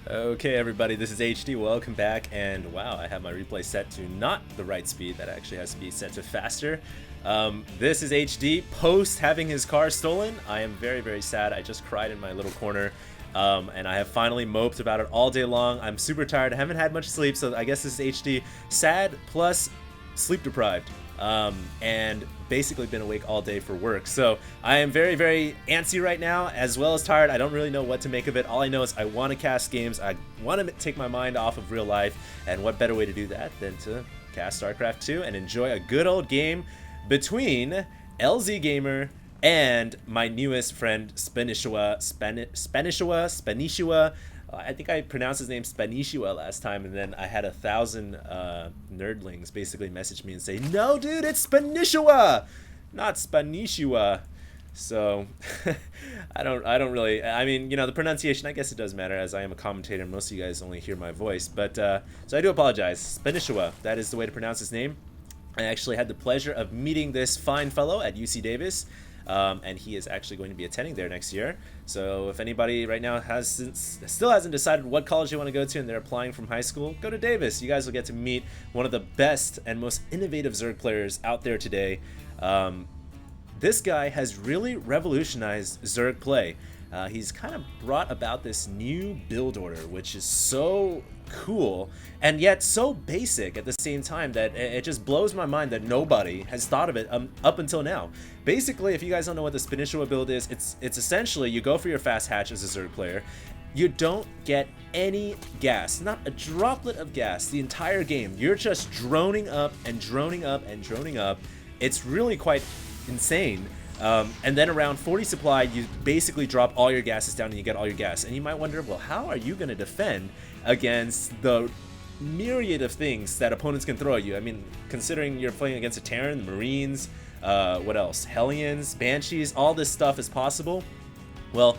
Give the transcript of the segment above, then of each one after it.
Okay, everybody, this is HD. Welcome back, and wow, I have my replay set to not the right speed. That actually has to be set to faster. This is HD. Post having his car stolen, I am very, very sad. I just cried in my little corner, and I have finally moped about it all day long. I'm super tired. I haven't had much sleep, so I guess this is HD. Sad plus sleep deprived. And basically been awake all day for work. So I am very, very antsy right now, as well as tired. I don't really know what to make of it. All I know is I want to cast games. I want to take my mind off of real life. And what better way to do that than to cast Starcraft 2 and enjoy a good old game between LzGamer and my newest friend Spanishiwa. I think I pronounced his name Spanishiwa last time, and then I had 1,000 nerdlings basically message me and say, "No, dude, it's Spanishiwa, not Spanishiwa." So I don't really. I mean, the pronunciation. I guess it does matter, as I am a commentator. And most of you guys only hear my voice, but so I do apologize. Spanishiwa. That is the way to pronounce his name. I actually had the pleasure of meeting this fine fellow at UC Davis. And he is actually going to be attending there next year. So if anybody right now still hasn't decided what college they want to go to and they're applying from high school, go to Davis. You guys will get to meet one of the best and most innovative Zerg players out there today. This guy has really revolutionized Zerg play. He's kind of brought about this new build order, which is so cool and yet so basic at the same time that it just blows my mind that nobody has thought of it up until now. Basically, if you guys don't know what the Spanishiwa build is, it's essentially you go for your fast hatch as a Zerg player. You don't get any gas, not a droplet of gas the entire game. You're just droning up and droning up and droning up. It's really quite insane. And then around 40 supply, you basically drop all your gases down and you get all your gas. And you might wonder, well, how are you going to defend against the myriad of things that opponents can throw at you? I mean, considering you're playing against a Terran, Marines, what else? Hellions, Banshees, all this stuff is possible. Well,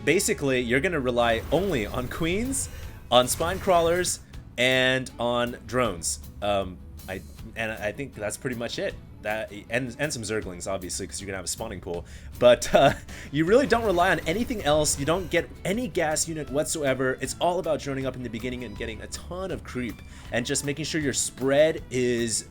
basically, you're going to rely only on Queens, on Spine Crawlers, and on drones. I think that's pretty much it. That and some Zerglings, obviously, because you're gonna have a spawning pool, but you really don't rely on anything else. You don't get any gas unit whatsoever. It's all about droning up in the beginning and getting a ton of creep and just making sure your spread is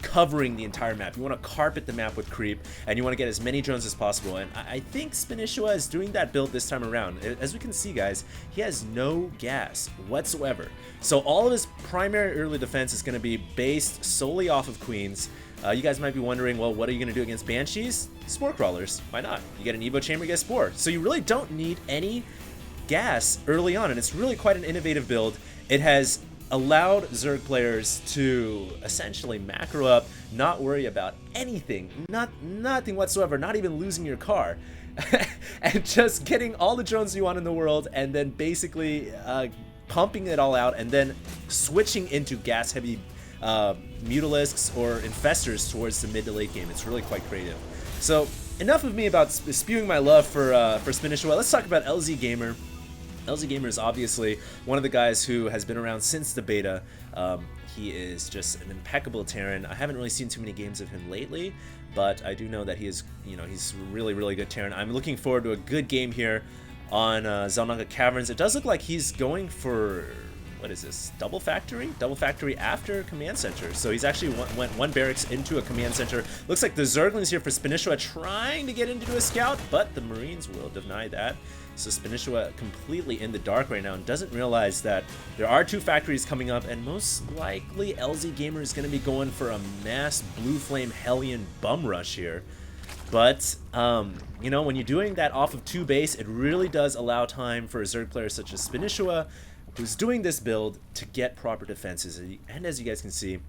covering the entire map. You want to carpet the map with creep, and you want to get as many drones as possible. And I think Spanishiwa is doing that build this time around. As we can see, guys, he has no gas whatsoever. So all of his primary early defense is going to be based solely off of Queens. You guys might be wondering, well, what are you going to do against Banshees? Spore Crawlers. Why not? You get an Evo Chamber, you get Spore. So you really don't need any gas early on, and it's really quite an innovative build. It has allowed Zerg players to essentially macro up, not worry about anything, nothing whatsoever, not even losing your car, and just getting all the drones you want in the world, and then basically pumping it all out, and then switching into gas-heavy Mutalisks or Infestors towards the mid to late game. It's really quite creative. So enough of me about spewing my love for Spanishiwa. Let's talk about LzGamer. LzGamer is obviously one of the guys who has been around since the beta. He is just an impeccable Terran. I haven't really seen too many games of him lately, but I do know that he is, he's really, really good Terran. I'm looking forward to a good game here on Zelnaga Caverns. It does look like he's going for, what is this, double factory after command center. So he's actually went one barracks into a command center. Looks like the Zerglings here for Spanishiwa trying to get into a scout, but the Marines will deny that. So Spanishiwa completely in the dark right now and doesn't realize that there are two factories coming up, and most likely LzGamer is going to be going for a mass Blue Flame Hellion bum rush here. But, when you're doing that off of 2 base, it really does allow time for a Zerg player such as Spanishiwa, who's doing this build, to get proper defenses. And as you guys can see,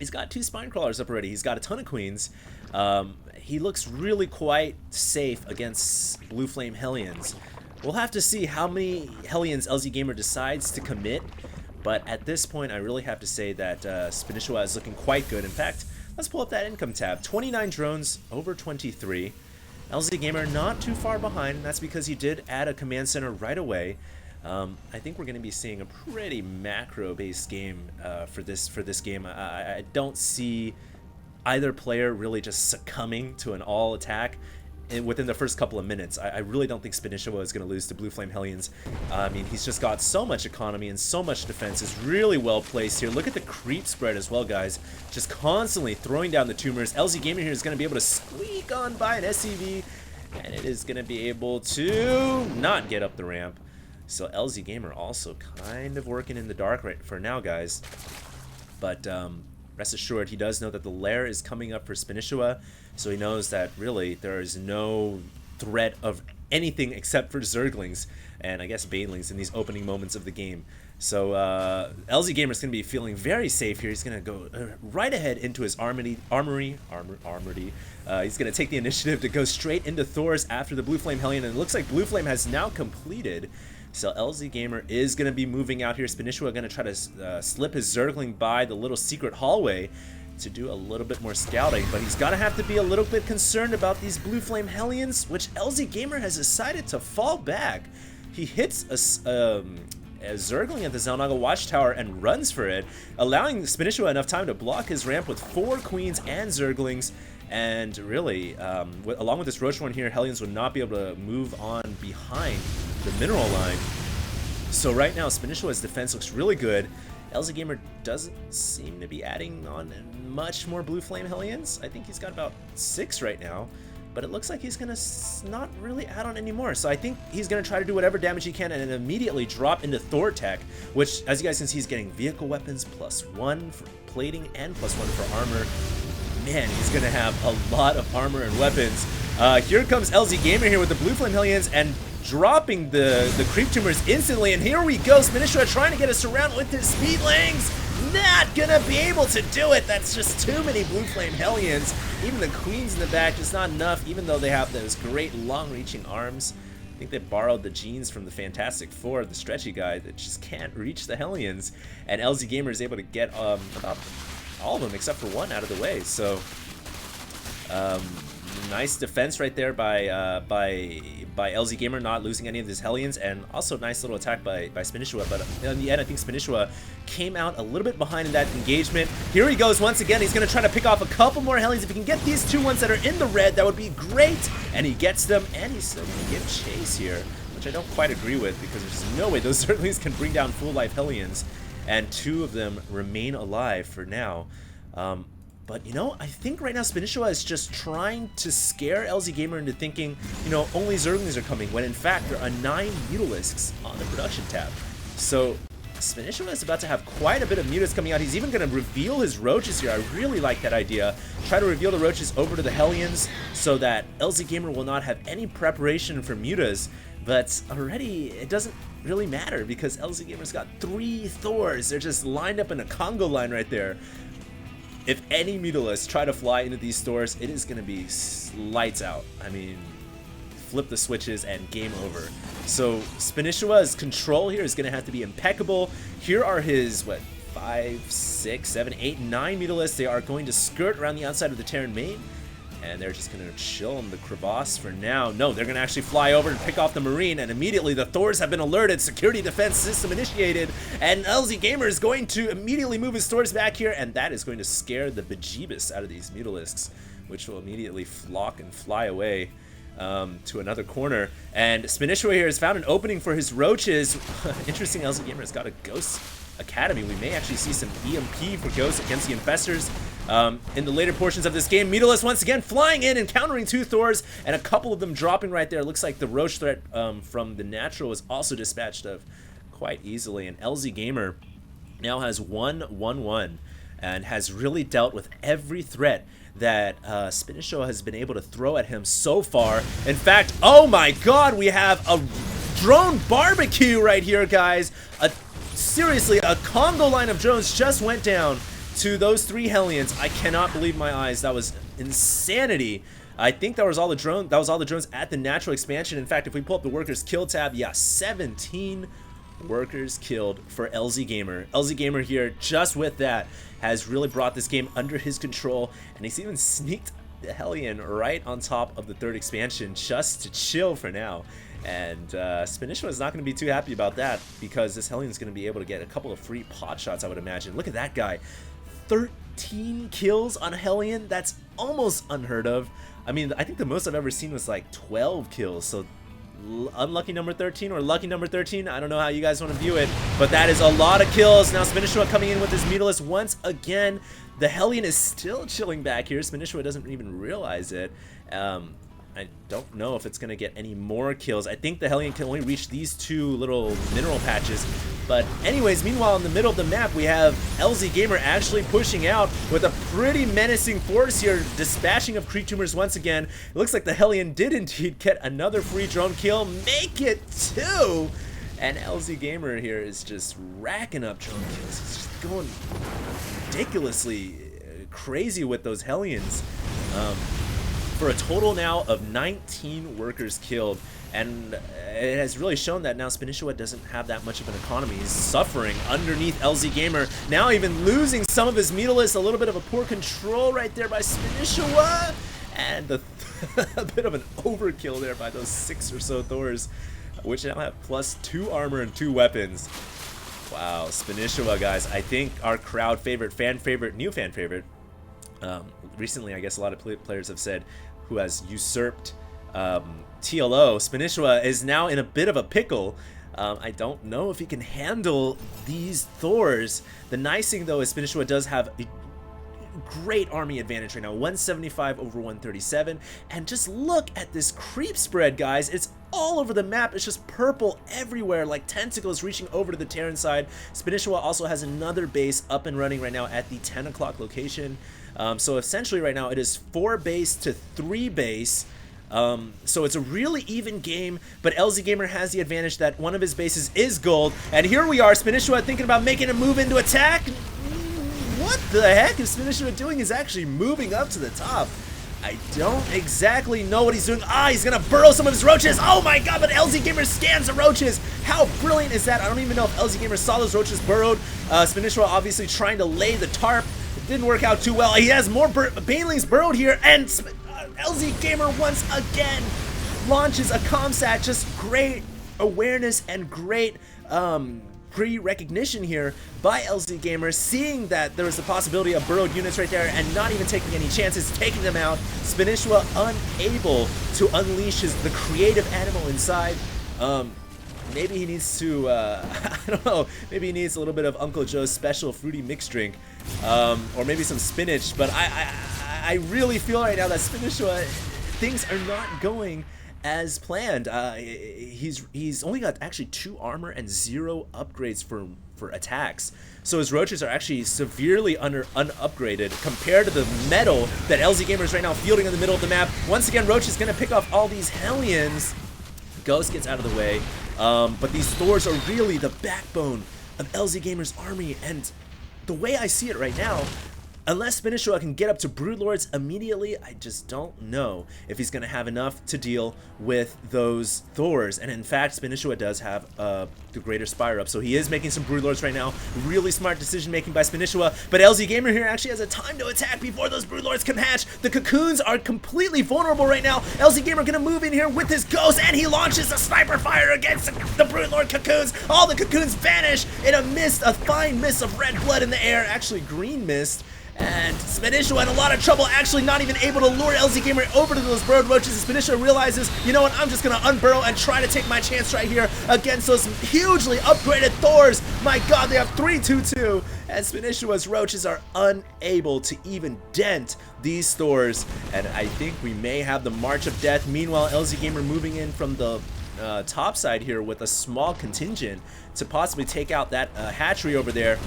he's got 2 Spine Crawlers up already. He's got a ton of Queens. He looks really quite safe against Blue Flame Hellions. We'll have to see how many Hellions LzGamer decides to commit, but at this point, I really have to say that Spanishiwa is looking quite good. In fact, let's pull up that income tab. 29 drones over 23. LzGamer not too far behind, and that's because he did add a command center right away. I think we're going to be seeing a pretty macro-based game for this game. I don't see either player really just succumbing to an all-attack. within the first couple of minutes. I really don't think Spanishiwa is going to lose to Blue Flame Hellions. I mean, he's just got so much economy and so much defense. Is really well placed here. Look at the creep spread as well, guys. Just constantly throwing down the tumors. LzGamer here is going to be able to squeak on by an SCV, and it is going to be able to not get up the ramp. So LzGamer also kind of working in the dark right for now, guys. But rest assured, he does know that the lair is coming up for Spanishiwa, so he knows that really there is no threat of anything except for Zerglings and I guess Banelings in these opening moments of the game. So LzGamer is going to be feeling very safe here. He's going to go right ahead into his armory. He's going to take the initiative to go straight into Thor's after the Blue Flame Hellion, and it looks like Blue Flame has now completed. So LzGamer is going to be moving out here. Spanishiwa going to try to slip his Zergling by the little secret hallway to do a little bit more scouting, but he's gonna have to be a little bit concerned about these Blue Flame Hellions, which LzGamer has decided to fall back. He hits a Zergling at the Xel'Naga Watchtower and runs for it, allowing Spanishiwa enough time to block his ramp with 4 Queens and Zerglings. And really, along with this Roach one here, Hellions would not be able to move on behind the mineral line. So right now, Spanishiwa's defense looks really good. LzGamer doesn't seem to be adding on much more Blue Flame Hellions. I think he's got about 6 right now, but it looks like he's gonna not really add on anymore. So I think he's gonna try to do whatever damage he can and then immediately drop into Thor Tech, which, as you guys can see, he's getting vehicle weapons +1 for plating and +1 for armor. Man, he's gonna have a lot of armor and weapons. Here comes LzGamer here with the Blue Flame Hellions and dropping the creep tumors instantly, and here we go. Spanishiwa trying to get us around with his speedlings. Not gonna be able to do it. That's just too many Blue Flame Hellions. Even the Queens in the back, just not enough, even though they have those great long-reaching arms. I think they borrowed the genes from the Fantastic Four, the stretchy guy that just can't reach the Hellions. And LzGamer is able to get about all of them except for one out of the way. So nice defense right there by LzGamer, not losing any of his Hellions, and also nice little attack by Spanishiwa. But in the end, I think Spanishiwa came out a little bit behind in that engagement. Here he goes once again. He's going to try to pick off a couple more Hellions. If he can get these 2 ones that are in the red, that would be great. And he gets them, and he's still going to give chase here, which I don't quite agree with, because there's no way those Zerglings can bring down full life Hellions, and 2 of them remain alive for now. But, you know, I think right now Spanishiwa is just trying to scare LzGamer into thinking, you know, only Zerglings are coming, when in fact there are 9 Mutalisks on the production tab. So Spanishiwa is about to have quite a bit of Mutas coming out. He's even going to reveal his Roaches here. I really like that idea. Try to reveal the Roaches over to the Hellions so that LzGamer will not have any preparation for Mutas. But already, it doesn't really matter because LzGamer's got 3 Thors. They're just lined up in a Congo line right there. If any Mutalisks try to fly into these stores, it is going to be lights out. I mean, flip the switches and game over. So Spanishiwa's control here is going to have to be impeccable. Here are his, what, 5, 6, 7, 8, 9 Mutalisks. They are going to skirt around the outside of the Terran main, and they're just going to chill in the crevasse for now. No, they're going to actually fly over and pick off the Marine, and immediately the Thors have been alerted. Security defense system initiated, and LzGamer is going to immediately move his Thors back here, and that is going to scare the bejeebus out of these Mutalisks, which will immediately flock and fly away to another corner. And Spanishiwa here has found an opening for his Roaches. Interesting, LzGamer has got a Ghost Academy. We may actually see some EMP for Ghosts against the Infestors in the later portions of this game. Mutalisks once again flying in, encountering 2 Thors, and a couple of them dropping right there. Looks like the Roach threat from the Natural was also dispatched of quite easily, and LzGamer now has 1-1-1 and has really dealt with every threat that Spanishiwa has been able to throw at him so far. In fact, oh my god, we have a drone barbecue right here, guys. Seriously, a Congo line of drones just went down to those 3 Hellions. I cannot believe my eyes. That was insanity. I think that was all the drones at the natural expansion. In fact, if we pull up the workers kill tab, yeah, 17 workers killed for LzGamer. LzGamer here, just with that, has really brought this game under his control, and he's even sneaked the Hellion right on top of the 3rd expansion just to chill for now. And Spanishiwa is not going to be too happy about that, because this Hellion is going to be able to get a couple of free pot shots, I would imagine. Look at that guy. 13 kills on Hellion. That's almost unheard of. I mean, I think the most I've ever seen was like 12 kills. So unlucky number 13 or lucky number 13, I don't know how you guys want to view it, but that is a lot of kills. Now Spanishiwa coming in with his Meatless once again. The Hellion is still chilling back here. Spanishiwa doesn't even realize it. I don't know if it's going to get any more kills. I think the Hellion can only reach these 2 little mineral patches. But anyways, meanwhile, in the middle of the map, we have LzGamer actually pushing out with a pretty menacing force here, dispatching of creep tumors once again. It looks like the Hellion did indeed get another free drone kill, make it 2. And LzGamer here is just racking up drone kills. He's just going ridiculously crazy with those Hellions. For a total now of 19 workers killed, and it has really shown that now Spanishiwa doesn't have that much of an economy. He's suffering underneath LzGamer, now even losing some of his Meatless. A little bit of a poor control right there by Spanishiwa, and a bit of an overkill there by those 6 or so Thors, which now have +2 armor and 2 weapons. Wow, Spanishiwa, guys, I think our crowd favorite, fan favorite, new fan favorite. Recently, I guess a lot of players have said who has usurped TLO. Spanishiwa is now in a bit of a pickle. I don't know if he can handle these Thors. The nice thing, though, is Spanishiwa does have a great army advantage right now, 175 over 137. And just look at this creep spread, guys. It's all over the map. It's just purple everywhere, like tentacles reaching over to the Terran side. Spanishiwa also has another base up and running right now at the 10 o'clock location. So essentially right now it is 4 base to 3 base. So it's a really even game, but LzGamer has the advantage that one of his bases is gold. And here we are, Spanishiwa thinking about making a move into attack. What the heck is Spanishiwa doing? He's actually moving up to the top. I don't exactly know what he's doing. He's gonna burrow some of his roaches. Oh my god, but LzGamer scans the roaches. How brilliant is that? I don't even know if LzGamer saw those roaches burrowed. Spanishiwa obviously trying to lay the tarp. It didn't work out too well. He has more banelings burrowed here, and LzGamer once again launches a comsat. Just great awareness and great pre-recognition here by LzGamer, seeing that there was the possibility of burrowed units right there and not even taking any chances, taking them out. Spanishiwa unable to unleash the creative animal inside. Maybe he needs to, I don't know, maybe he needs a little bit of Uncle Joe's special fruity mixed drink, or maybe some spinach, but I really feel right now that Spanishiwa, things are not going as planned. He's only got actually 2 armor and 0 upgrades for attacks. So his roaches are actually severely unupgraded compared to the metal that LzGamer is right now fielding in the middle of the map. Once again, Roach is going to pick off all these Hellions. Ghost gets out of the way. But these Thors are really the backbone of LzGamer's army. And the way I see it right now, unless Spanishiwa can get up to Broodlords immediately, I just don't know if he's going to have enough to deal with those Thors. And in fact, Spanishiwa does have the greater Spire up, so he is making some Broodlords right now. Really smart decision making by Spanishiwa, but LzGamer here actually has a time to attack before those Broodlords can hatch. The cocoons are completely vulnerable right now. LzGamer going to move in here with his Ghost, and he launches a sniper fire against the Broodlord cocoons. All the cocoons vanish in a mist, a fine mist of red blood in the air, actually green mist. And Spanishiwa in a lot of trouble, actually not even able to lure LzGamer over to those burrowed roaches. And Spanishiwa realizes, you know what, I'm just going to unburrow and try to take my chance right here against those hugely upgraded Thors. My god, they have 3-2-2. And Spanishiwa's roaches are unable to even dent these Thors. And I think we may have the March of Death. Meanwhile, LzGamer moving in from the top side here with a small contingent to possibly take out that hatchery over there.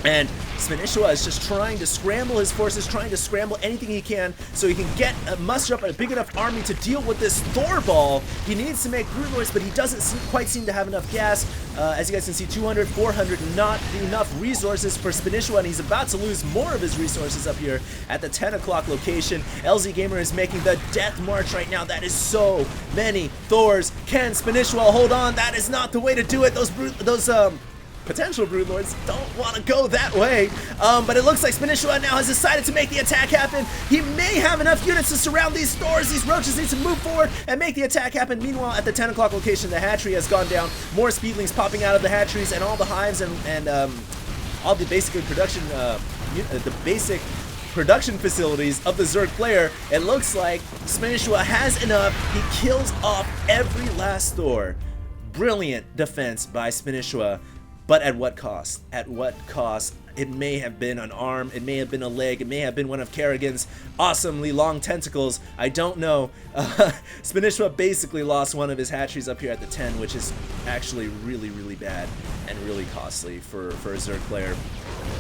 And Spanishiwa is just trying to scramble his forces, trying to scramble anything he can so he can get muster up a big enough army to deal with this Thor ball. He needs to make Broodlords, but he doesn't quite seem to have enough gas. As you guys can see, 200, 400, not enough resources for Spanishiwa, and he's about to lose more of his resources up here at the 10 o'clock location. LzGamer is making the death march right now. That is so many Thors. Can Spanishiwa hold on? That is not the way to do it. Those potential Broodlords don't want to go that way, but it looks like Spanishiwa now has decided to make the attack happen. He may have enough units to surround these Thors. These roaches need to move forward and make the attack happen. Meanwhile, at the 10 o'clock location, the hatchery has gone down. More speedlings popping out of the hatcheries, and all the hives and all the basically production the basic production facilities of the Zerg player, it looks like Spanishiwa has enough. He kills off every last Thor. Brilliant defense by Spanishiwa, but at what cost? At what cost? It may have been an arm, it may have been a leg, it may have been one of Kerrigan's awesomely long tentacles. I don't know. Spanishiwa basically lost one of his hatcheries up here at the 10, which is actually really, really bad and really costly for a Zerg player.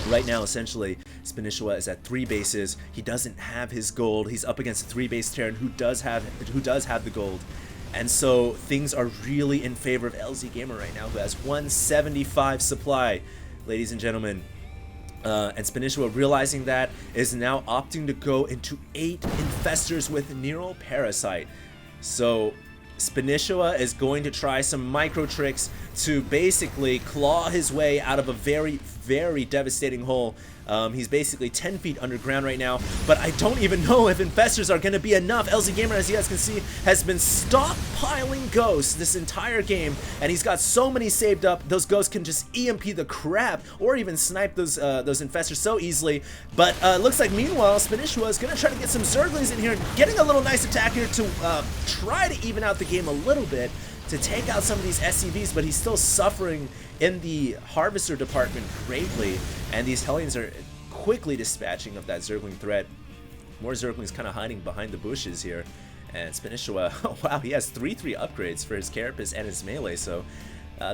Right now, essentially, Spanishiwa is at 3 bases. He doesn't have his gold. He's up against a 3-base Terran who does have the gold. And so things are really in favor of LzGamer right now, who has 175 supply, ladies and gentlemen. And Spanishiwa, realizing that, is now opting to go into 8 infestors with Neural Parasite. So Spanishiwa is going to try some micro tricks to basically claw his way out of a very, very devastating hole. He's basically 10 feet underground right now, but I don't even know if infestors are going to be enough. LzGamer, as you guys can see, has been stockpiling ghosts this entire game, and he's got so many saved up. Those ghosts can just EMP the crap or even snipe those infestors so easily. But looks like meanwhile, Spanishiwa is going to try to get some Zerglings in here, getting a little nice attack here to try to even out the game a little bit, to take out some of these SCVs, but he's still suffering in the Harvester department greatly, and these Hellions are quickly dispatching of that Zergling threat. More Zerglings kind of hiding behind the bushes here, and Spanishiwa, oh wow, he has 3/3 upgrades for his Carapace and his melee, so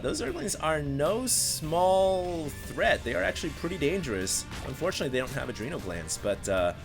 those Zerglings are no small threat. They are actually pretty dangerous. Unfortunately, they don't have adrenal glands, but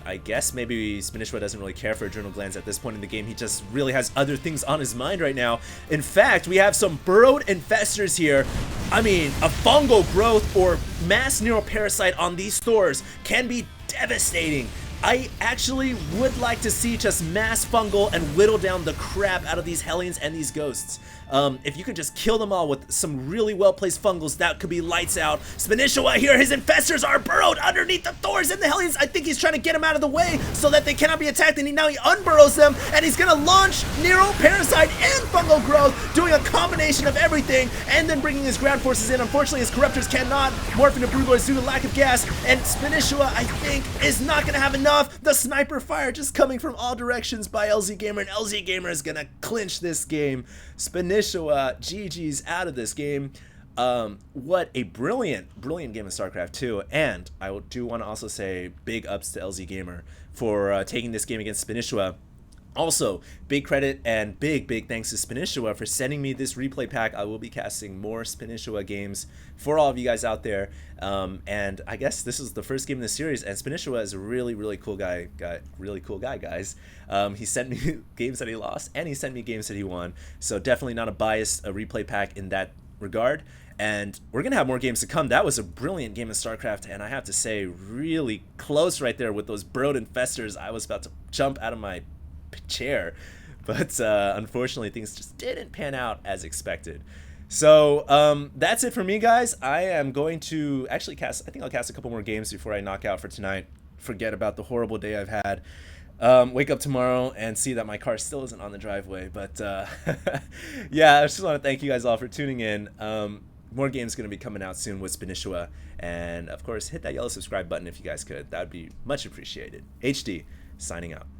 I guess maybe Spanishiwa doesn't really care for adrenal glands at this point in the game. He just really has other things on his mind right now. In fact, we have some burrowed infestors here. I mean, a fungal growth or mass neural parasite on these Thors can be devastating. I actually would like to see just mass fungal and whittle down the crap out of these Hellions and these ghosts. If you could just kill them all with some really well-placed fungals, that could be lights out. Spanishiwa here, his infestors are burrowed underneath the Thors and the Hellions. I think he's trying to get them out of the way so that they cannot be attacked, and now he unburrows them, and he's gonna launch Neural Parasite and Fungal Growth, doing a combination of everything, and then bringing his ground forces in. Unfortunately, his Corruptors cannot morph into Broodlords due to lack of gas, and Spanishiwa, I think, is not gonna have enough. The sniper fire just coming from all directions by LzGamer, and LzGamer is gonna clinch this game. Spanishiwa, GG's out of this game. What a brilliant game of Starcraft 2, and I do want to also say big ups to LzGamer for taking this game against Spanishiwa. Also, big credit and big thanks to Spanishiwa for sending me this replay pack. I will be casting more Spanishiwa games for all of you guys out there. And I guess this is the first game in the series, and Spanishiwa is a really cool guy, guys. He sent me games that he lost, and he sent me games that he won. So definitely not a biased replay pack in that regard. And we're gonna have more games to come. That was a brilliant game of StarCraft, and I have to say, really close right there with those burrowed infestors. I was about to jump out of my chair, but unfortunately things just didn't pan out as expected. So that's it for me, guys. I am going to actually I think I'll cast a couple more games before I knock out for tonight. Forget about the horrible day I've had. Wake up tomorrow and see that my car still isn't on the driveway, but yeah, I just want to thank you guys all for tuning in. More games going to be coming out soon with Spanishiwa, and of course hit that yellow subscribe button if you guys could. That would be much appreciated. HD signing out.